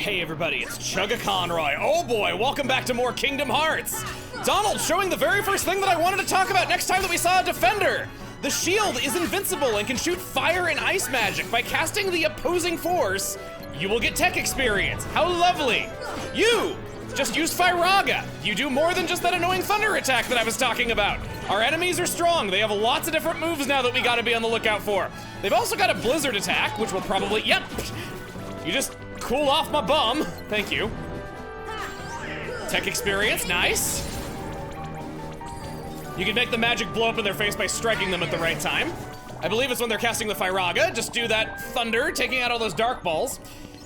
Hey everybody, it's Chugga Conroy. Oh boy, welcome back to more Kingdom Hearts. Donald showing the very first thing that I wanted to talk about next time that we saw a defender. The shield is invincible and can shoot fire and ice magic. By casting the opposing force, you will get tech experience. How lovely. You just use Firaga. You do more than just that annoying thunder attack that I was talking about. Our enemies are strong. They have lots of different moves now that we gotta be on the lookout for. They've also got a blizzard attack, which will probably, yep. You just cool off my bum. Thank you. Tech experience, nice. You can make the magic blow up in their face by striking them at the right time. I believe it's when they're casting the Firaga. Just do that thunder, taking out all those dark balls.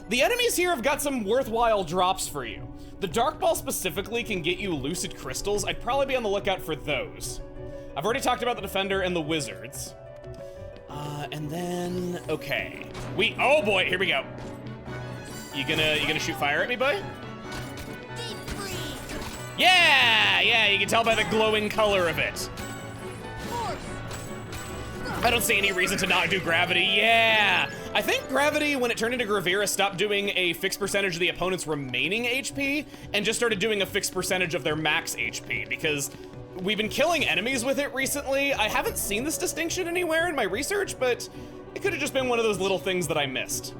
The enemies here have got some worthwhile drops for you. The dark ball specifically can get you lucid crystals. I'd probably be on the lookout for those. I've already talked about the defender and the wizards. And then, okay. Oh boy, here we go. You gonna shoot fire at me, buddy? Yeah, you can tell by the glowing color of it. I don't see any reason to not do gravity. Yeah, I think gravity, when it turned into Gravira, stopped doing a fixed percentage of the opponent's remaining HP and just started doing a fixed percentage of their max HP, because we've been killing enemies with it recently. I haven't seen this distinction anywhere in my research, but it could have just been one of those little things that I missed.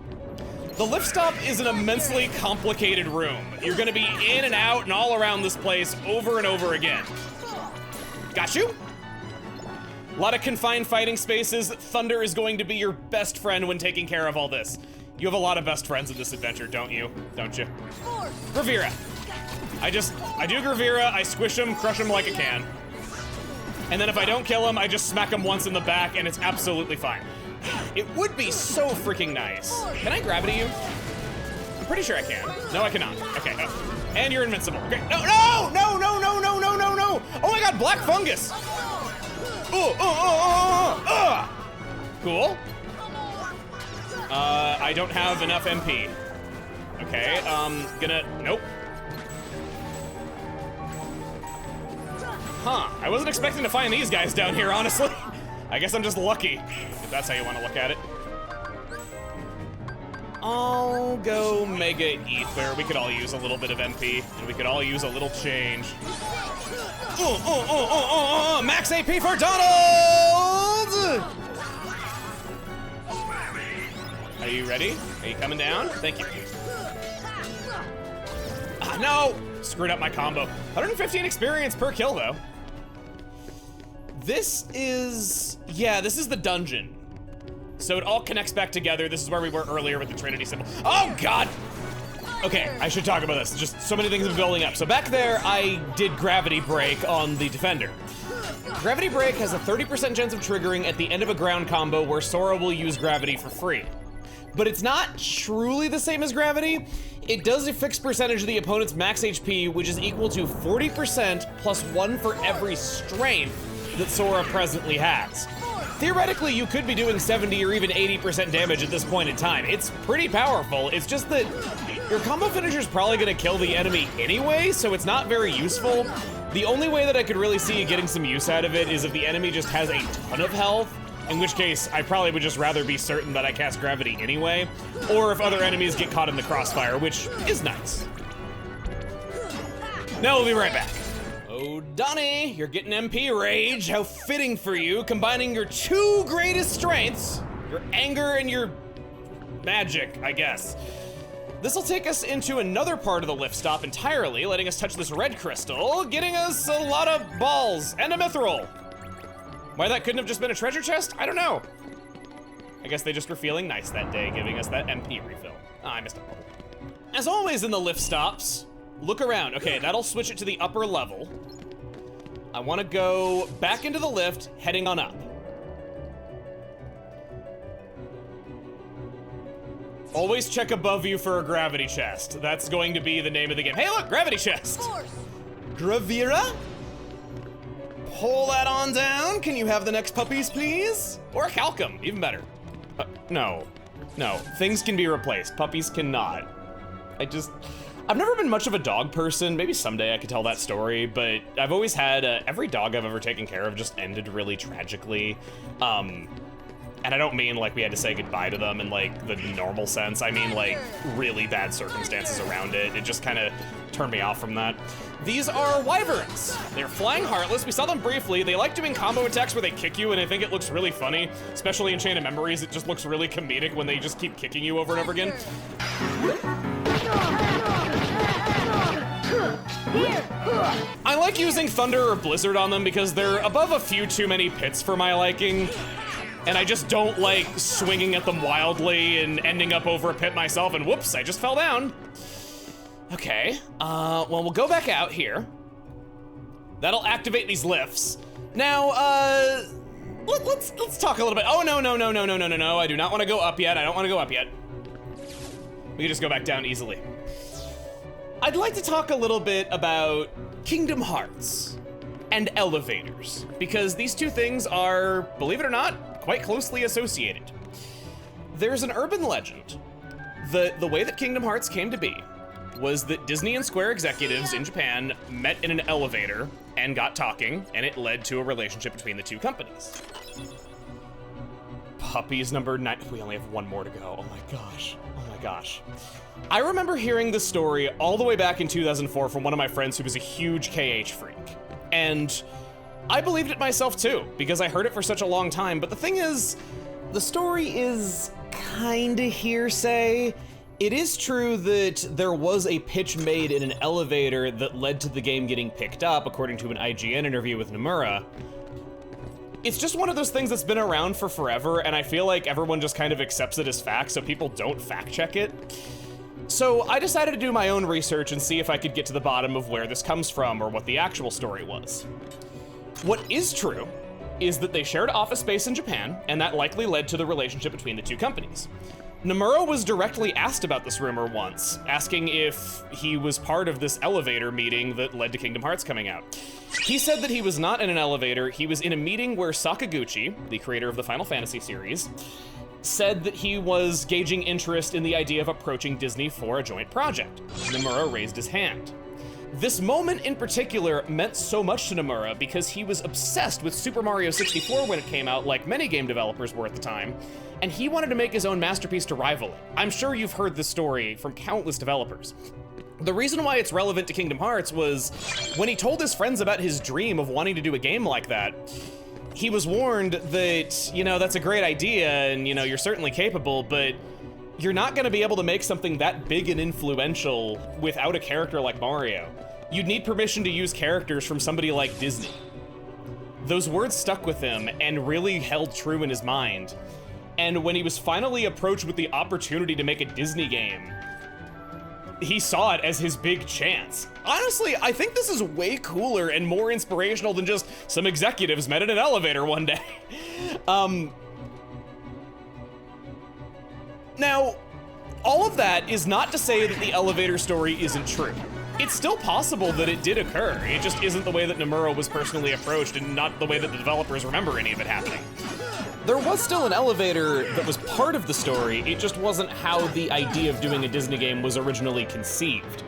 The lift stop is an immensely complicated room. You're gonna be in and out and all around this place over and over again. Got you? A lot of confined fighting spaces. Thunder is going to be your best friend when taking care of all this. You have a lot of best friends in this adventure, don't you? Don't you? Gravira. I do Gravira, I squish him, crush him like a can. And then if I don't kill him, I just smack him once in the back and it's absolutely fine. It would be so freaking nice. Can I gravity you? I'm pretty sure I can. No, I cannot. Okay, no. And you're invincible. Okay, no. Oh my god, black fungus. Cool. I don't have enough MP. Okay, nope. Huh, I wasn't expecting to find these guys down here, honestly. I guess I'm just lucky, if that's how you want to look at it. I'll go Mega Ether. We could all use a little bit of MP, and we could all use a little change. Max AP for Donald! Are you ready? Are you coming down? Thank you. Ah, no! Screwed up my combo. 115 experience per kill, though. This is the dungeon. So it all connects back together. This is where we were earlier with the Trinity symbol. Oh, God! Okay, I should talk about this. Just so many things have been building up. So back there, I did Gravity Break on the Defender. Gravity Break has a 30% chance of triggering at the end of a ground combo where Sora will use Gravity for free. But it's not truly the same as Gravity. It does a fixed percentage of the opponent's max HP, which is equal to 40% plus 1 for every strength that Sora presently has. Theoretically, you could be doing 70 or even 80% damage at this point in time. It's pretty powerful. It's just that your combo finisher is probably gonna kill the enemy anyway, so it's not very useful. The only way that I could really see you getting some use out of it is if the enemy just has a ton of health, in which case I probably would just rather be certain that I cast Gravity anyway, or if other enemies get caught in the crossfire, which is nice. Now we'll be right back. Oh, Donnie, you're getting MP rage. How fitting for you, combining your two greatest strengths, your anger and your magic, I guess. This will take us into another part of the lift stop entirely, letting us touch this red crystal, getting us a lot of balls and a mithril. Why that couldn't have just been a treasure chest? I don't know. I guess they just were feeling nice that day, giving us that MP refill. Oh, I missed a bubble. As always in the lift stops, look around. Okay, that'll switch it to the upper level. I want to go back into the lift, heading on up. Always check above you for a gravity chest. That's going to be the name of the game. Hey, look, gravity chest. Gravira? Pull that on down. Can you have the next puppies, please? Or a Calcum, even better. No, things can be replaced. Puppies cannot. I've never been much of a dog person. Maybe someday I could tell that story, but I've always had, every dog I've ever taken care of just ended really tragically. And I don't mean like we had to say goodbye to them in like the normal sense. I mean like really bad circumstances around it. It just kind of turned me off from that. These are wyverns. They're flying heartless. We saw them briefly. They like doing combo attacks where they kick you, and I think it looks really funny, especially in Chain of Memories. It just looks really comedic when they just keep kicking you over and over again. I like using Thunder or Blizzard on them because they're above a few too many pits for my liking, and I just don't like swinging at them wildly and ending up over a pit myself, and whoops, I just fell down. Okay, well, we'll go back out here. That'll activate these lifts. Now, let's talk a little bit. Oh, no, I do not want to go up yet. I don't want to go up yet. We can just go back down easily. I'd like to talk a little bit about Kingdom Hearts and elevators, because these two things are, believe it or not, quite closely associated. There's an urban legend. The way that Kingdom Hearts came to be was that Disney and Square executives in Japan met in an elevator and got talking, and it led to a relationship between the two companies. Puppies number 9. We only have one more to go. Oh my gosh. Oh my gosh. I remember hearing this story all the way back in 2004 from one of my friends who was a huge KH freak. And I believed it myself too, because I heard it for such a long time. But the thing is, the story is kinda hearsay. It is true that there was a pitch made in an elevator that led to the game getting picked up, according to an IGN interview with Nomura. It's just one of those things that's been around for forever, and I feel like everyone just kind of accepts it as fact, so people don't fact check it. So I decided to do my own research and see if I could get to the bottom of where this comes from or what the actual story was. What is true is that they shared office space in Japan, and that likely led to the relationship between the two companies. Nomura was directly asked about this rumor once, asking if he was part of this elevator meeting that led to Kingdom Hearts coming out. He said that he was not in an elevator, he was in a meeting where Sakaguchi, the creator of the Final Fantasy series, said that he was gauging interest in the idea of approaching Disney for a joint project. Nomura raised his hand. This moment in particular meant so much to Nomura because he was obsessed with Super Mario 64 when it came out, like many game developers were at the time, and he wanted to make his own masterpiece to rival it. I'm sure you've heard this story from countless developers. The reason why it's relevant to Kingdom Hearts was when he told his friends about his dream of wanting to do a game like that, he was warned that, you know, that's a great idea and, you know, you're certainly capable, but you're not gonna be able to make something that big and influential without a character like Mario. You'd need permission to use characters from somebody like Disney. Those words stuck with him and really held true in his mind. And when he was finally approached with the opportunity to make a Disney game, he saw it as his big chance. Honestly, I think this is way cooler and more inspirational than just some executives met in an elevator one day. Now, all of that is not to say that the elevator story isn't true. It's still possible that it did occur. It just isn't the way that Nomura was personally approached and not the way that the developers remember any of it happening. There was still an elevator that was part of the story, it just wasn't how the idea of doing a Disney game was originally conceived.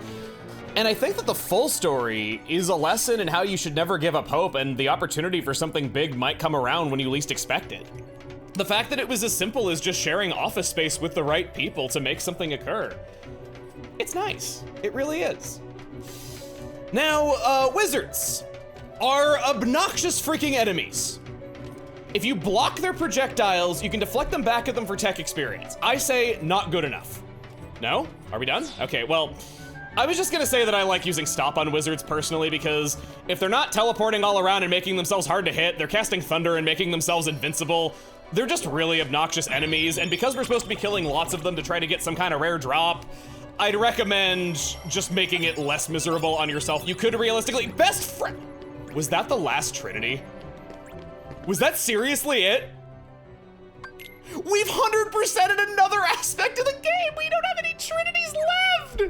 And I think that the full story is a lesson in how you should never give up hope, and the opportunity for something big might come around when you least expect it. The fact that it was as simple as just sharing office space with the right people to make something occur. It's nice, it really is. Now, wizards are obnoxious freaking enemies. If you block their projectiles, you can deflect them back at them for tech experience. I say not good enough. No? Are we done? Okay, well, I was just gonna say that I like using stop on wizards personally because if they're not teleporting all around and making themselves hard to hit, they're casting thunder and making themselves invincible. They're just really obnoxious enemies, and because we're supposed to be killing lots of them to try to get some kind of rare drop, I'd recommend just making it less miserable on yourself. You could realistically, best friend. Was that the last Trinity? Was that seriously it? We've 100%ed another aspect of the game. We don't have any Trinities left.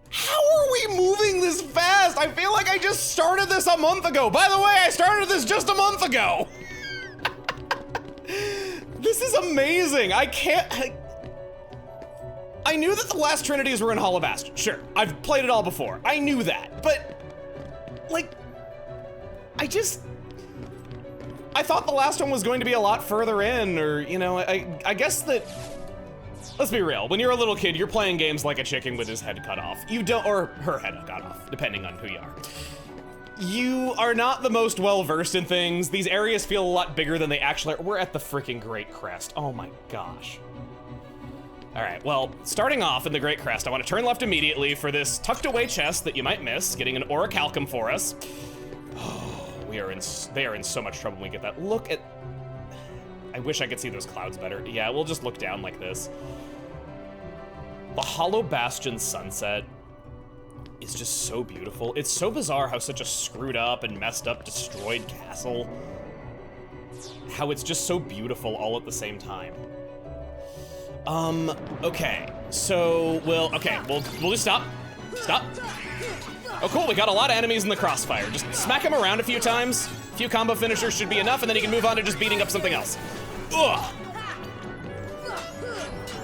How are we moving this fast? I feel like I just started this a month ago. By the way, I started this just a month ago. This is amazing. I knew that the last Trinities were in Hall of Bastion. Sure, I've played it all before. I knew that, but like, I thought the last one was going to be a lot further in, or, you know, I guess that, let's be real, when you're a little kid, you're playing games like a chicken with his head cut off. You don't, or her head cut off, depending on who you are. You are not the most well-versed in things. These areas feel a lot bigger than they actually are. We're at the freaking Great Crest. Oh my gosh. All right, well, starting off in the Great Crest, I want to turn left immediately for this tucked away chest that you might miss, getting an orichalcum for us. Oh, they are in so much trouble when we get that. Look at, I wish I could see those clouds better. Yeah, we'll just look down like this. The Hollow Bastion sunset is just so beautiful. It's so bizarre how such a screwed up and messed up, destroyed castle, how it's just so beautiful all at the same time. Okay, so we'll just stop. Stop. Oh, cool, we got a lot of enemies in the crossfire. Just smack him around a few times. A few combo finishers should be enough, and then he can move on to just beating up something else. Ugh.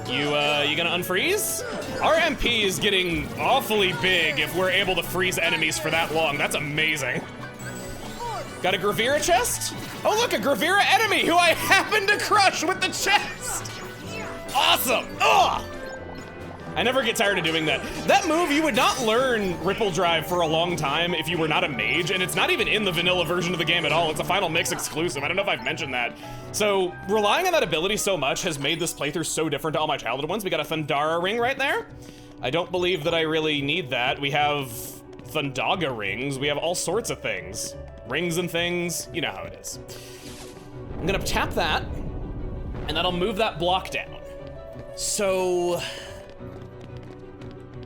You gonna unfreeze? Our MP is getting awfully big if we're able to freeze enemies for that long. That's amazing. Got a Gravira chest? Oh look, a Gravira enemy who I happened to crush with the chest! Awesome! Ugh! I never get tired of doing that. That move, you would not learn Ripple Drive for a long time if you were not a mage, and it's not even in the vanilla version of the game at all. It's a Final Mix exclusive. I don't know if I've mentioned that. So, relying on that ability so much has made this playthrough so different to all my childhood ones. We got a Thundara ring right there. I don't believe that I really need that. We have Thundaga rings. We have all sorts of things. Rings and things. You know how it is. I'm gonna tap that, and that'll move that block down. So,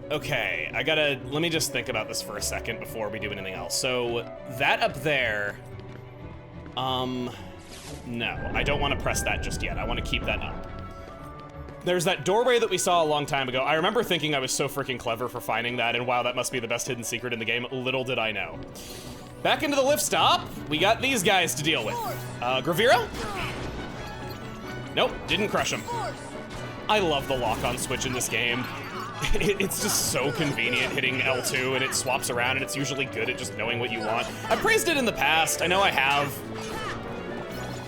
okay, let me just think about this for a second before we do anything else. So, that up there, no, I don't want to press that just yet. I want to keep that up. There's that doorway that we saw a long time ago. I remember thinking I was so freaking clever for finding that, and wow, that must be the best hidden secret in the game. Little did I know. Back into the lift stop, we got these guys to deal with. Gravira? Nope, didn't crush him. I love the lock-on switch in this game. It's just so convenient hitting L2 and it swaps around, and it's usually good at just knowing what you want. I've praised it in the past, I know I have.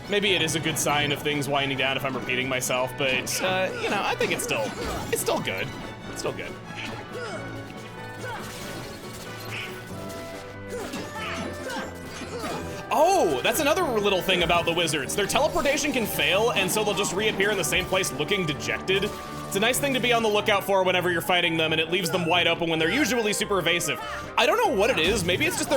Maybe it is a good sign of things winding down if I'm repeating myself, but you know, I think it's still good. It's still good. Oh, that's another little thing about the wizards. Their teleportation can fail, and so they'll just reappear in the same place looking dejected. It's a nice thing to be on the lookout for whenever you're fighting them, and it leaves them wide open when they're usually super evasive. I don't know what it is. Maybe it's just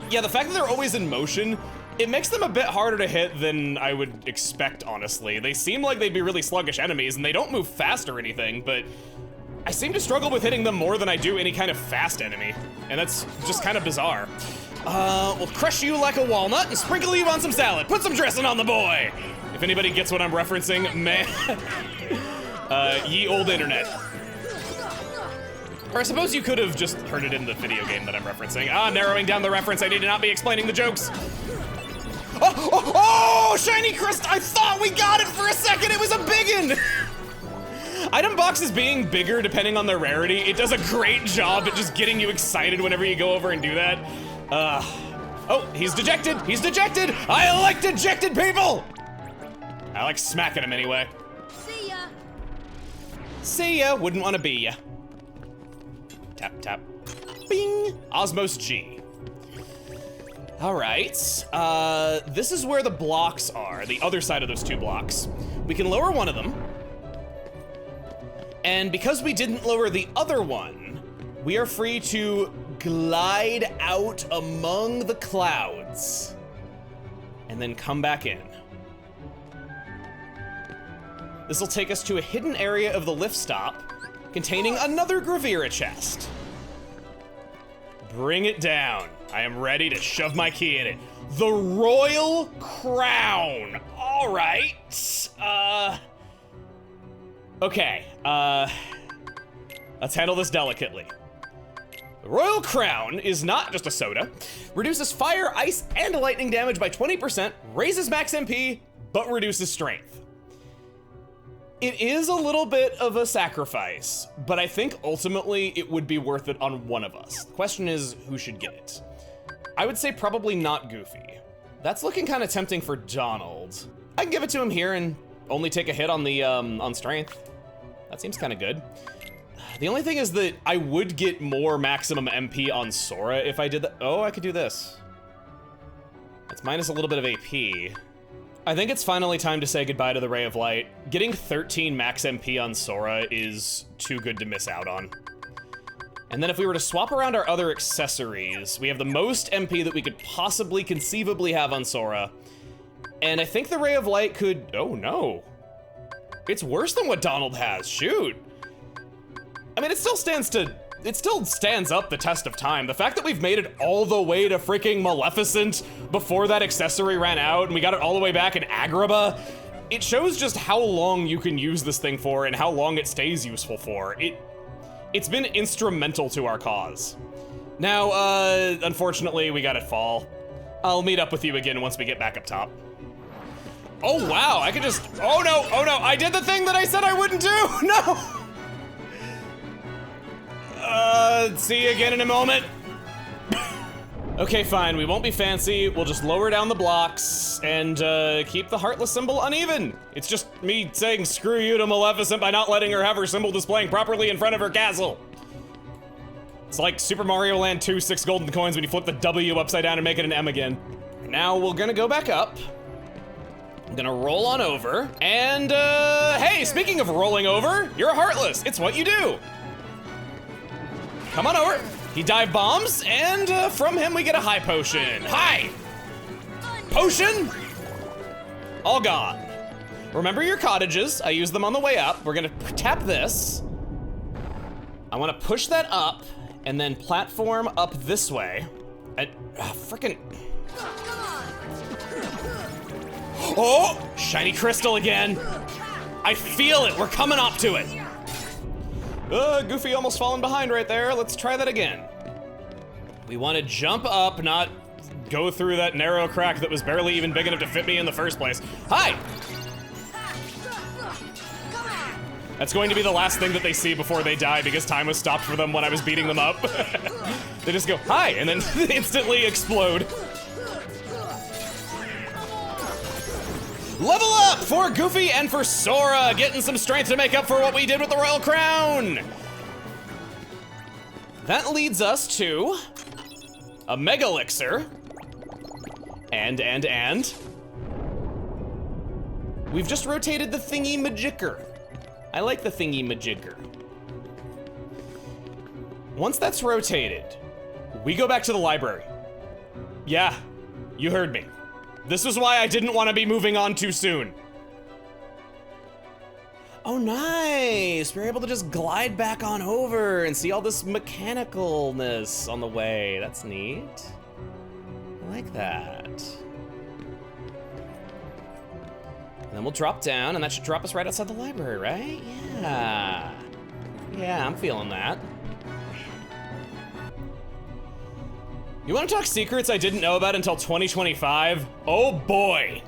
yeah, the fact that they're always in motion, it makes them a bit harder to hit than I would expect, honestly. They seem like they'd be really sluggish enemies, and they don't move fast or anything, but I seem to struggle with hitting them more than I do any kind of fast enemy, and that's just kind of bizarre. We'll crush you like a walnut and sprinkle you on some salad. Put some dressing on the boy. If anybody gets what I'm referencing, man, ye old internet. Or I suppose you could have just heard it in the video game that I'm referencing. Narrowing down the reference, I need to not be explaining the jokes. Oh, shiny crystal! I thought we got it for a second, it was a biggin! Item boxes being bigger depending on their rarity, it does a great job at just getting you excited whenever you go over and do that. Oh, he's dejected, he's dejected! I like dejected people! I like smacking him anyway. See ya! See ya, wouldn't wanna be ya. Tap, tap, bing! Osmos G. All right, this is where the blocks are, the other side of those two blocks. We can lower one of them. And because we didn't lower the other one, we are free to glide out among the clouds and then come back in. This will take us to a hidden area of the lift stop containing another Gravira chest. Bring it down. I am ready to shove my key in it. The Royal Crown. All right. Okay, let's handle this delicately. The Royal Crown is not just a soda. Reduces fire, ice, and lightning damage by 20%, raises max MP, but reduces strength. It is a little bit of a sacrifice, but I think ultimately it would be worth it on one of us. The question is, who should get it? I would say probably not Goofy. That's looking kind of tempting for Donald. I can give it to him here and only take a hit on the on strength. That seems kind of good. The only thing is that I would get more maximum MP on Sora if I did that. Oh, I could do this. That's minus a little bit of AP. I think it's finally time to say goodbye to the Ray of Light. Getting 13 max MP on Sora is too good to miss out on. And then if we were to swap around our other accessories, we have the most MP that we could possibly conceivably have on Sora. And I think the Ray of Light could, oh no. It's worse than what Donald has, shoot. I mean, it still stands up the test of time. The fact that we've made it all the way to freaking Maleficent before that accessory ran out and we got it all the way back in Agrabah, it shows just how long you can use this thing for and how long it stays useful for. It's been instrumental to our cause. Now, unfortunately, we got it fall. I'll meet up with you again once we get back up top. Oh wow, I could just, oh no, I did the thing that I said I wouldn't do, no! See you again in a moment. Okay, fine, we won't be fancy. We'll just lower down the blocks and keep the heartless symbol uneven. It's just me saying screw you to Maleficent by not letting her have her symbol displaying properly in front of her castle. It's like Super Mario Land 2 6 golden coins when you flip the W upside down and make it an M again. Now we're gonna go back up. I'm gonna roll on over and hey, speaking of rolling over, you're heartless. It's what you do. Come on over. He dive bombs, and from him we get a high potion. Hi! Potion? All gone. Remember your cottages. I used them on the way up. We're gonna tap this. I wanna push that up, and then platform up this way. And, frickin'. Oh, shiny crystal again. I feel it, we're coming up to it. Goofy almost falling behind right there. Let's try that again. We want to jump up, not go through that narrow crack that was barely even big enough to fit me in the first place. Hi! That's going to be the last thing that they see before they die because time was stopped for them when I was beating them up. They just go, hi, and then instantly explode. Level up for Goofy and for Sora, getting some strength to make up for what we did with the Royal Crown. That leads us to a Mega Elixir. And. We've just rotated the Thingy Majigger. I like the Thingy Majigger. Once that's rotated, we go back to the library. Yeah, you heard me. This is why I didn't want to be moving on too soon. Oh, nice. We're able to just glide back on over and see all this mechanicalness on the way. That's neat. I like that. And then we'll drop down, and that should drop us right outside the library, right? Yeah. Yeah, I'm feeling that. You want to talk secrets I didn't know about until 2025? Oh boy.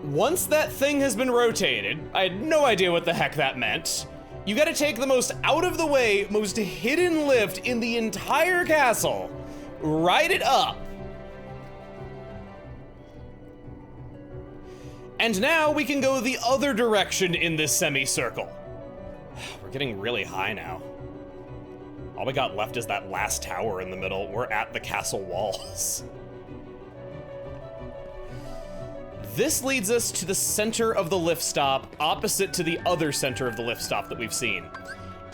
Once that thing has been rotated, I had no idea what the heck that meant. You gotta take the most out of the way, most hidden lift in the entire castle, ride it up. And now we can go the other direction in this semicircle. We're getting really high now. All we got left is that last tower in the middle. We're at the castle walls. This leads us to the center of the lift stop, opposite to the other center of the lift stop that we've seen.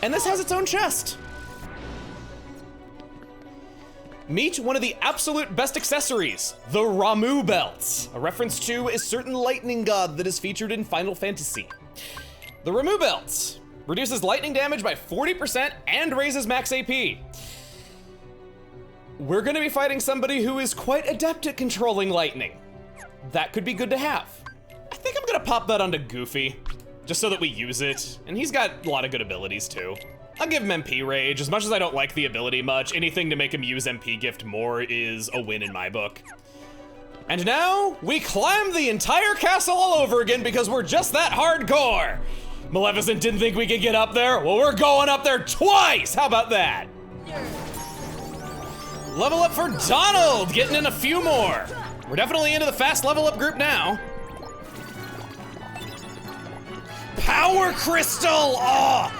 And this has its own chest. Meet one of the absolute best accessories, the Ramu belts, a reference to a certain lightning god that is featured in Final Fantasy. The Ramu belts reduces lightning damage by 40% and raises max AP. We're gonna be fighting somebody who is quite adept at controlling lightning. That could be good to have. I think I'm gonna pop that onto Goofy, just so that we use it. And he's got a lot of good abilities too. I'll give him MP Rage. As much as I don't like the ability much, anything to make him use MP Gift more is a win in my book. And now, we climb the entire castle all over again because we're just that hardcore. Maleficent didn't think we could get up there? Well, we're going up there twice! How about that? Level up for Donald, getting in a few more. We're definitely into the fast level up group now. Power Crystal, oh!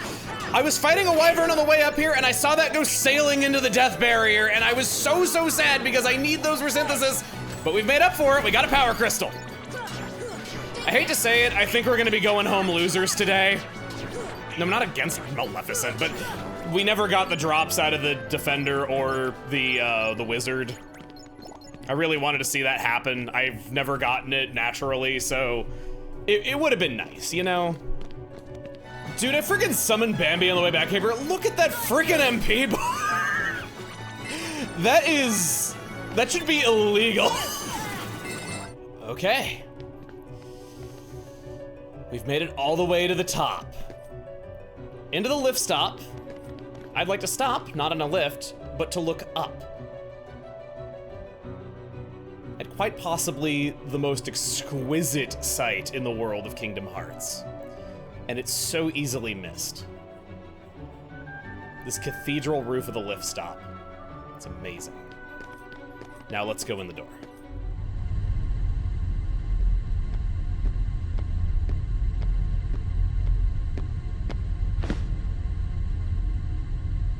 I was fighting a wyvern on the way up here and I saw that go sailing into the death barrier and I was so sad because I need those resynthesis, but we've made up for it, we got a Power Crystal. I hate to say it, I think we're gonna be going home losers today. No, I'm not against Maleficent, but we never got the drops out of the Defender or the Wizard. I really wanted to see that happen. I've never gotten it naturally, so it would have been nice, you know? Dude, I freaking summoned Bambi on the way back here. Look at that freaking MP bar. That should be illegal. Okay. We've made it all the way to the top. Into the lift stop. I'd like to stop, not in a lift, but to look up. At quite possibly the most exquisite sight in the world of Kingdom Hearts. And it's so easily missed. This cathedral roof of the lift stop. It's amazing. Now let's go in the door.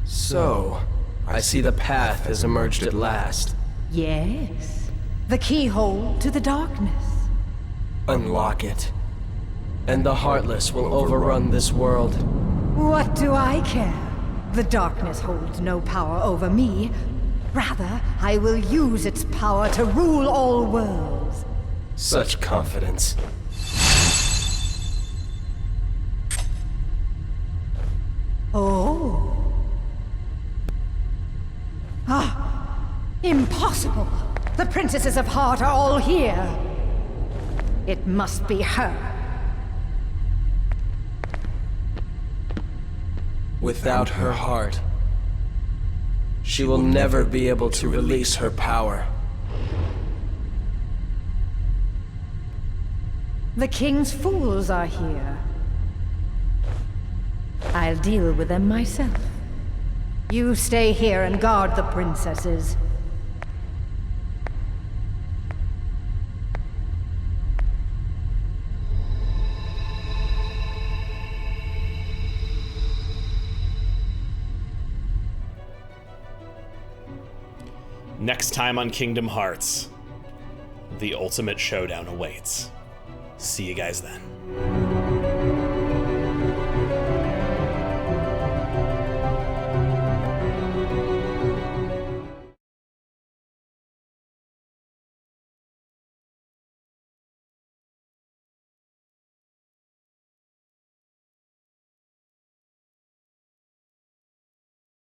So, I see the path has emerged at last. Yes. The keyhole to the darkness. Unlock it, and the Heartless will overrun this world. What do I care? The darkness holds no power over me. Rather, I will use its power to rule all worlds. Such confidence. Oh. Impossible! The princesses of Heart are all here. It must be her. Without her heart, she will never be able to release her power. The king's fools are here. I'll deal with them myself. You stay here and guard the princesses. Next time on Kingdom Hearts, the ultimate showdown awaits. See you guys then.